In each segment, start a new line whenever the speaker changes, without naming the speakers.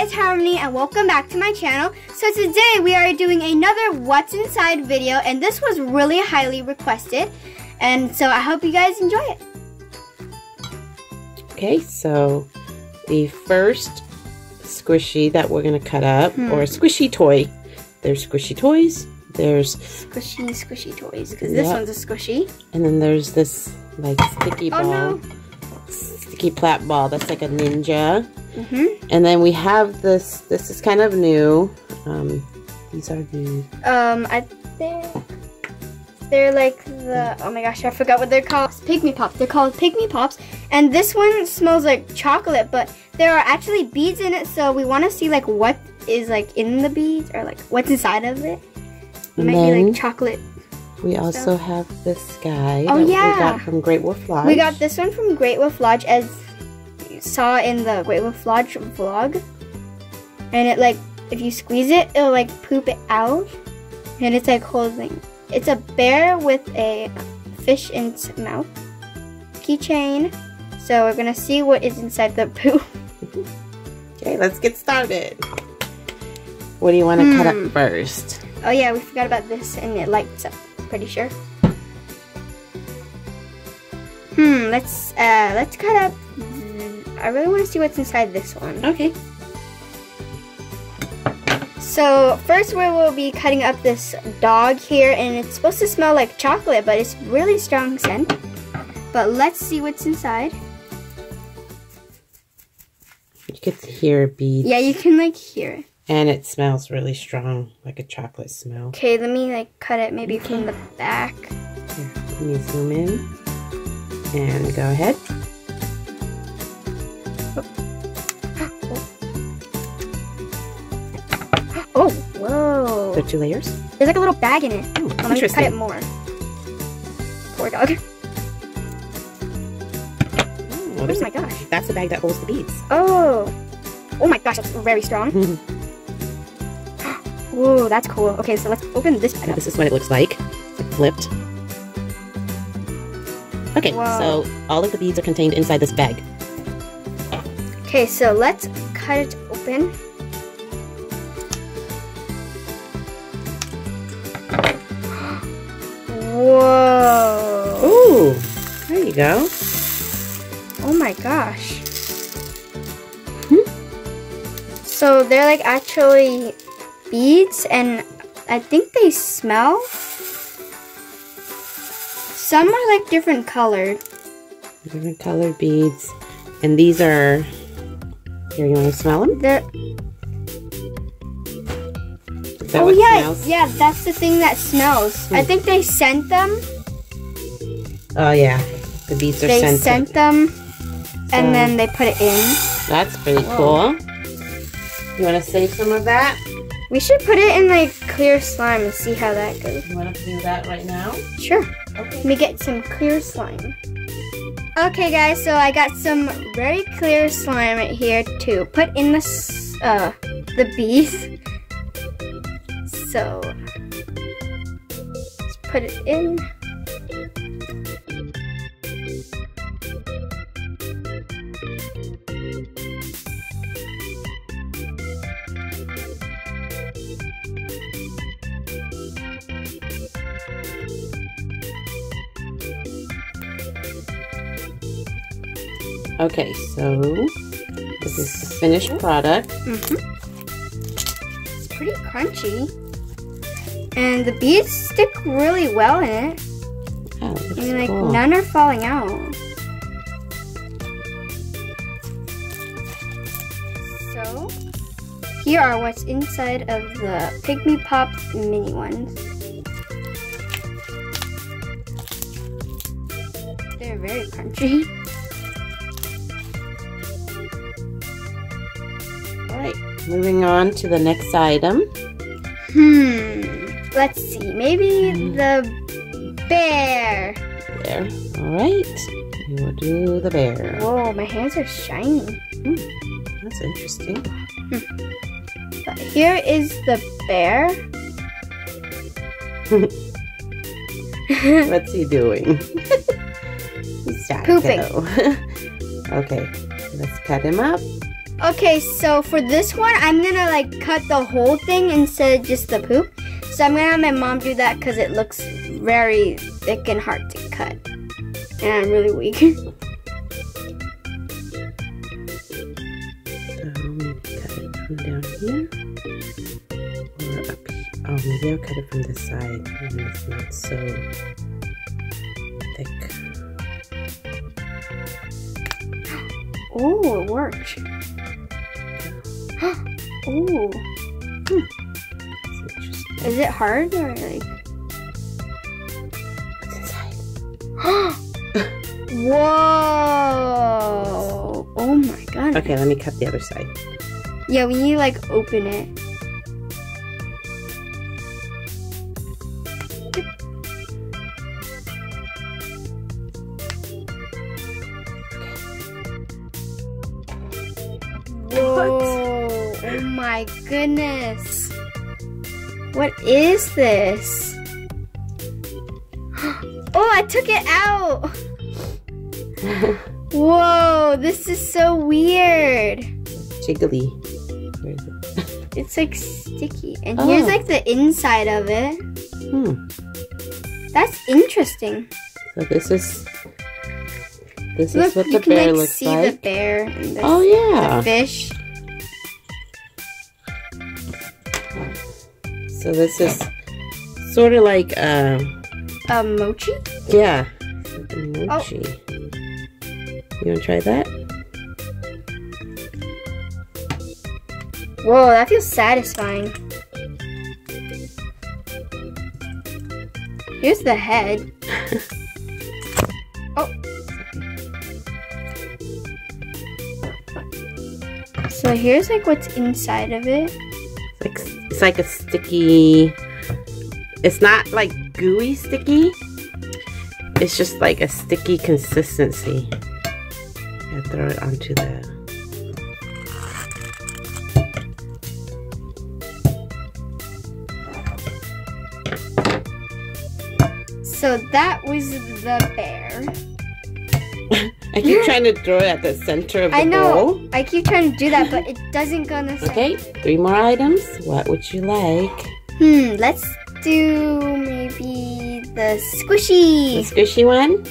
it's Harmony and welcome back to my channel. So today we are doing another What's Inside video, and this was really highly requested, and so I hope you guys enjoy it.
Okay, so the first squishy that we're going to cut up, or a squishy toy. There's squishy toys, there's
squishy toys, because this one's a squishy.
And then there's this like sticky ball.
No.
Sticky plat ball that's like a ninja. And then we have this is kind of new. These are the
I think they're like the, oh my gosh, I forgot what they're called. Pygmy Pops. They're called Pygmy Pops, and this one smells like chocolate, but there are actually beads in it, so we want to see like what is like in the beads, or like what's inside of it. It might be like chocolate.
We also have this guy
that
we got from Great Wolf Lodge.
We got this one from Great Wolf Lodge, as you saw in the Great Wolf Lodge vlog. And it like, if you squeeze it, it'll like poop it out. And it's like holding. It's a bear with a fish in its mouth. Keychain. So we're gonna see what is inside the poop.
Okay, let's get started. What do you want to cut up first?
Oh yeah, we forgot about this, and it lights up. Pretty sure. Let's cut up. I really want to see what's inside this one.
Okay.
So first we will be cutting up this dog here, and it's supposed to smell like chocolate, but it's really strong scent. But let's see what's inside.
You can hear beads.
Yeah, you can like hear it.
And it smells really strong, like a chocolate smell.
Okay, let me like cut it maybe from the back.
Here, let me zoom in. And go ahead.
Oh, whoa.
So 2 layers?
There's like a little bag in it.
Ooh,
let me cut it more. Poor dog.
Oh
my gosh.
That's the bag that holds the beads.
Oh. Oh my gosh, that's very strong. Whoa, that's cool. Okay, so let's open this bag up.
This is what it looks like. It's flipped. Okay, so all of the beads are contained inside this bag.
Okay, so let's cut it open. Whoa.
Ooh, there you go.
Oh my gosh. So they're like actually beads, and I think they smell. Some are like different colored.
Different colored beads. And these are, here, you want to smell them?
They're,
is that what smells?
Yeah, that's the thing that smells. I think they sent them.
Oh yeah, the beads are sent.
They sent them, and then they put it in.
That's pretty cool. You want to save some of that?
We should put it in like clear slime and see how that goes.
You want to do that right now?
Sure.
Okay.
Let me get some clear slime. Okay guys, so I got some very clear slime right here to put in the beads. So let's put it in.
Okay, so this is the finished product.
It's pretty crunchy, and the beads stick really well in it.
Oh, looks
and like
cool.
None are falling out. So here are what's inside of the Pygmy Pop mini ones. They're very crunchy.
Alright, moving on to the next item.
Let's see, maybe the bear.
There. Alright, we will do the bear.
Whoa, my hands are shiny.
That's interesting.
But here is the bear.
What's he doing? He's sad.
Pooping.
Okay, let's cut him up.
Okay, so for this one, I'm gonna like cut the whole thing instead of just the poop. So I'm gonna have my mom do that because it looks very thick and hard to cut. And I'm really weak.
So maybe cut it from down here. Or up here. Oh, maybe I'll cut it from this side. And it's not so thick.
Oh, it worked. Oh. Is it hard or like?
What's inside?
Whoa! Oh my god.
Okay, let me cut the other side.
Yeah, we need to like open it. Whoa! Oh my goodness! What is this? Oh, I took it out! Whoa, this is so weird.
Jiggly. Where is it?
It's like sticky. And here's like the inside of it. That's interesting.
So this is
Look,
what
you
the
can
bear
like
looks
see
like.
the bear and the,
Oh yeah.
the fish.
So this is sort of like
Mochi?
yeah. It's like a mochi. You wanna try that?
Whoa, that feels satisfying. Here's the head. Oh. So here's like what's inside of it.
It's like a sticky. It's not like gooey sticky. It's just like a sticky consistency. I throw it onto the.
So that was the bear.
I keep trying to throw it at the center of the
I know.
bowl.
I keep trying to do that, but it doesn't go in the center.
Okay, 3 more items. What would you like?
Let's do maybe the squishy.
The squishy one?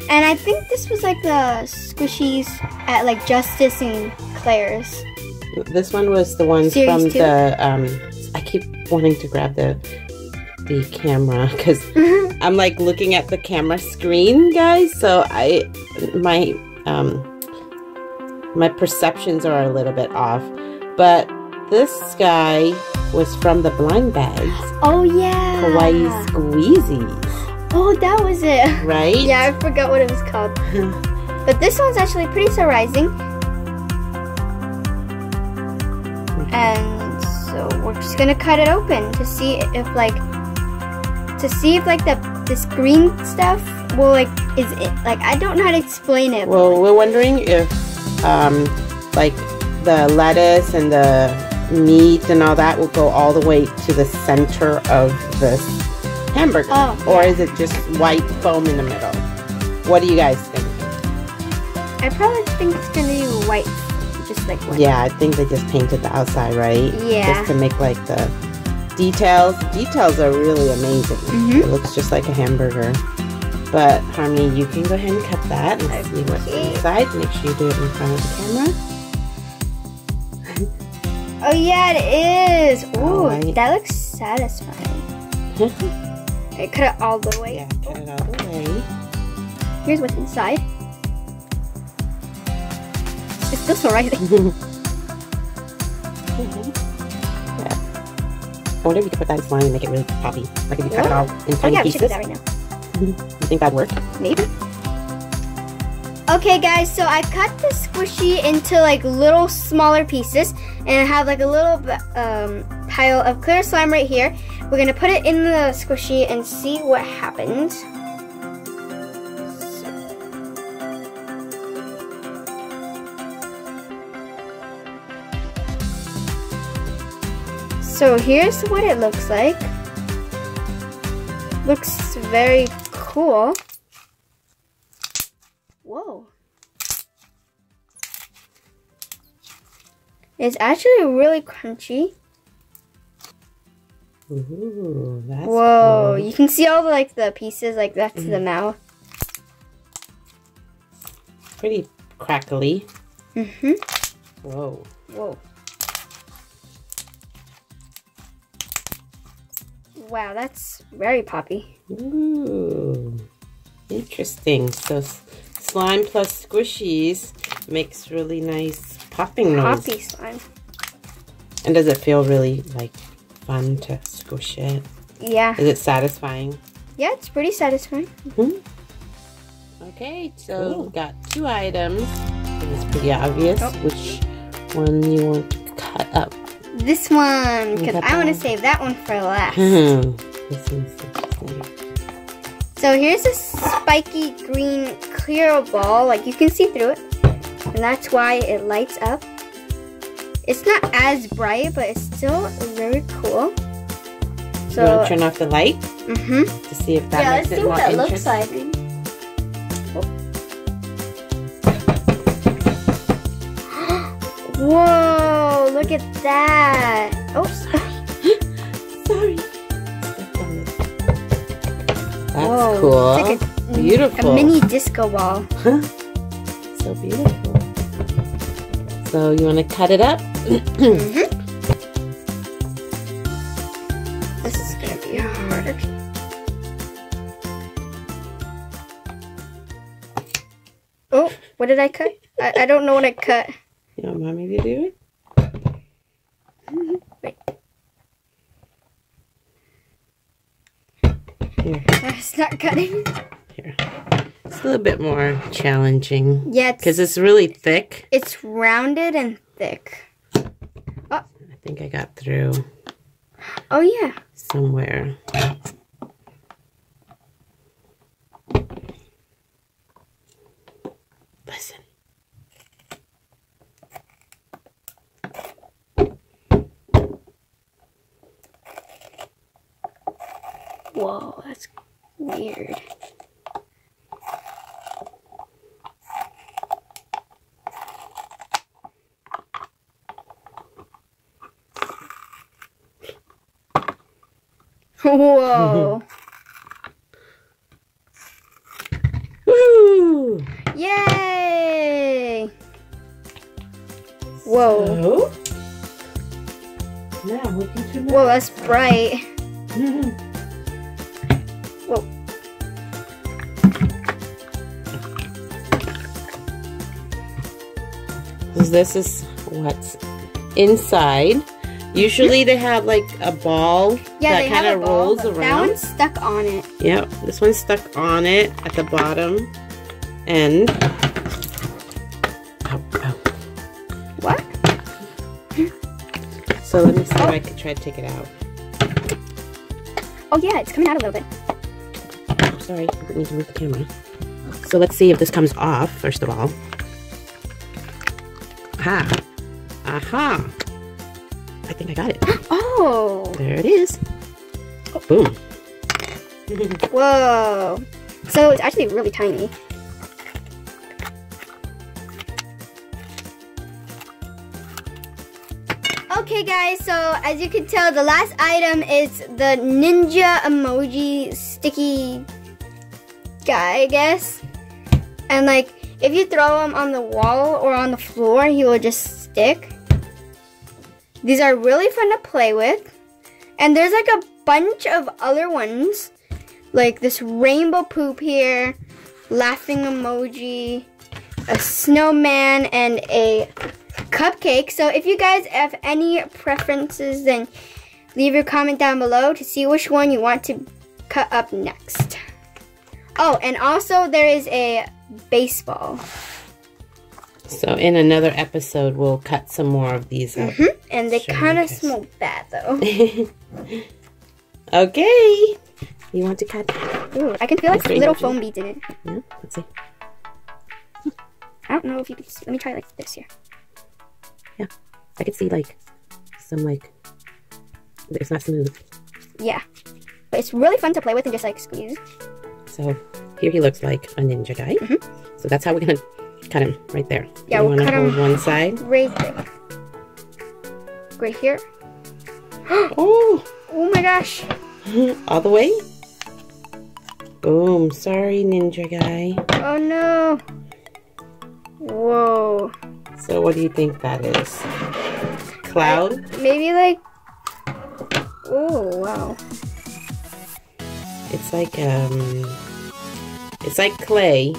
And I think this was like the squishies at like Justice and Claire's.
This one was the ones
Series
from
2.
the I keep wanting to grab the camera because I'm like looking at the camera screen, guys, so my perceptions are a little bit off. But this guy was from the blind bags.
Oh yeah.
Kawaii Squishies.
Oh, that was it.
Right?
Yeah, I forgot what it was called. But this one's actually pretty surprising. And so we're just gonna cut it open to see if this green stuff will like is it like I don't know how to explain it.
Well, we're wondering if like the lettuce and the meat and all that will go all the way to the center of this hamburger, or is it just white foam in the middle? What do you guys think?
I probably think it's gonna be white, just like white.
Yeah, I think they just painted the outside, right?
Yeah.
Just to make like the details. Details are really amazing. It looks just like a hamburger. But Harmony, you can go ahead and cut that and see what's inside. Make sure you do it in front of the camera.
Oh yeah, it is. Ooh,
Right.
that looks satisfying. I cut it all the way.
Yeah, cut it all the way.
Here's what's inside. It's still so rising.
Yeah. I wonder if you could put that in slime and make it really poppy. Like if you cut it all in tiny
We
pieces.
should do that right now.
You think that'd work?
Maybe. Okay guys, so I cut the squishy into like little smaller pieces and I have like a little pile of clear slime right here. We're gonna put it in the squishy and see what happens. So here's what it looks like. Looks very cool. Whoa. It's actually really crunchy.
Ooh, that's
Whoa,
cool.
you can see all the, like, the pieces, like, that's the mouth.
Pretty crackly. Whoa.
Whoa. Wow, that's very poppy.
Ooh, interesting. So slime plus squishies makes really nice popping noise.
Poppy slime.
And does it feel really like fun to squish it?
Yeah.
Is it satisfying?
Yeah, it's pretty satisfying.
Okay, so we got 2 items. It's pretty obvious which one you want to cut up.
This one, because I want to save that one for last.
This one's interesting.
So here's a spiky green clear ball, like you can see through it, and that's why it lights up. It's not as bright, but it's still very cool. So
you want to turn off the light? To see if that makes it more interesting.
Let's see what that looks like. Whoa, look at that. Oh,
sorry. That's
whoa,
cool.
it's like
beautiful.
A mini disco ball.
So beautiful. So you want to cut it up?
This is going to be hard. Oh, what did I cut? I don't know what I cut.
You want mommy to do it?
Wait.
Here.
It's not cutting.
Here. It's a little bit more challenging.
Yeah,
because it's really thick.
It's rounded and thick. Oh.
I think I got through.
Oh yeah.
Somewhere. Listen.
Whoa, that's weird. Whoa.
Woo!
Yay! Whoa.
So, now we can turn
Whoa, that's bright. Whoa.
This is what's inside. Usually they have like a ball that kind of rolls around.
That one's stuck on it.
Yep, this one's stuck on it at the bottom end. Ow, ow.
What?
So let me see if I can try to take it out.
Oh yeah, it's coming out a little bit.
Oh, sorry, I didn't need to move the camera. So let's see if this comes off, first of all. Aha. Aha. I think I got it.
Oh.
There it is. Oh, boom.
Whoa. So it's actually really tiny. Okay guys, so as you can tell, the last item is the ninja emoji sticky guy, I guess. And like, if you throw him on the wall or on the floor, he will just stick. These are really fun to play with. And there's like a bunch of other ones. Like this rainbow poop here, laughing emoji, a snowman, and a cupcake. So if you guys have any preferences, then leave your comment down below to see which one you want to cut up next. Oh, and also there is a baseball.
So in another episode, we'll cut some more of these up.
And they kind of smell bad though.
Okay. You want to cut?
Ooh, I can feel like little foam beads in it.
Yeah, let's see.
I don't know if you can see. Let me try like this here.
Yeah, I could see like some like, it's not smooth.
Yeah, but it's really fun to play with and just like squeeze.
So here he looks like a ninja guy. So that's how we're gonna cut him right there.
Yeah,
you
we'll
want to
cut
hold
him
one side.
right there. right here.
Oh.
Oh my gosh.
All the way? Boom. Sorry, ninja guy.
Oh no. Whoa.
So what do you think that is? Cloud?
Maybe like... Oh, wow.
It's like clay,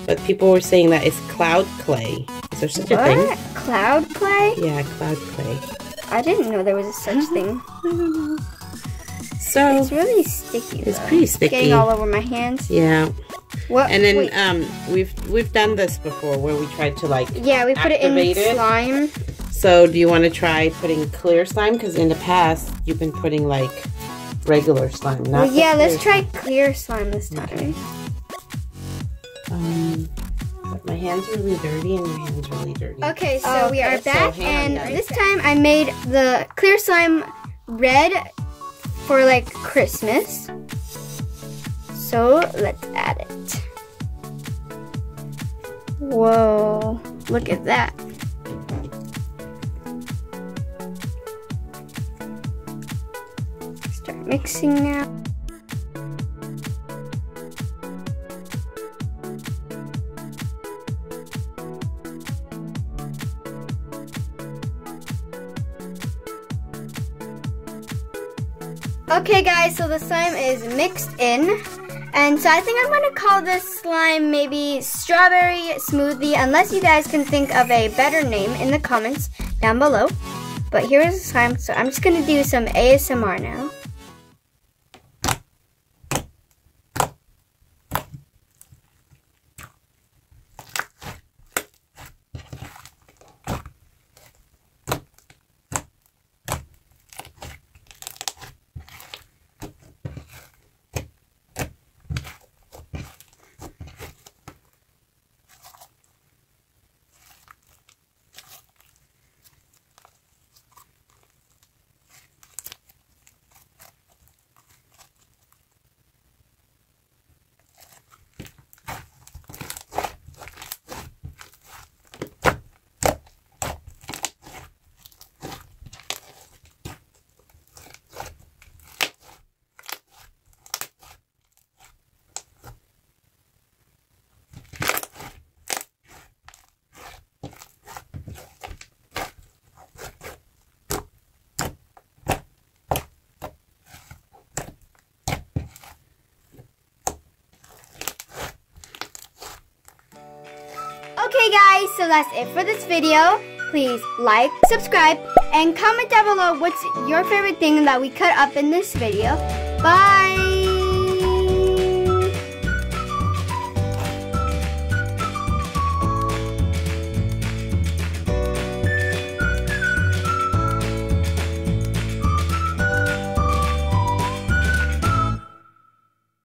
but people were saying that it's cloud clay. Is there such a thing?
Cloud clay?
Yeah, cloud clay.
I didn't know there was a such thing.
I don't know. So
it's really sticky.
It's pretty sticky.
It's getting all over my hands.
Yeah.
What?
And then we've done this before where we tried to like
we put it in slime.
So do you want to try putting clear slime? Because in the past you've been putting like regular slime. Not
let's try clear slime this time.
Okay. But my hands are really dirty and your hands are really dirty.
Okay, so we are back, and this time I made the clear slime red for like Christmas. So let's add it. Whoa, look at that. Start mixing now. Okay guys, so the slime is mixed in, and so I think I'm going to call this slime maybe strawberry smoothie, unless you guys can think of a better name in the comments down below. But here's the slime, so I'm just going to do some ASMR now. Okay guys, so that's it for this video. Please like, subscribe, and comment down below what's your favorite thing that we cut up in this video. Bye!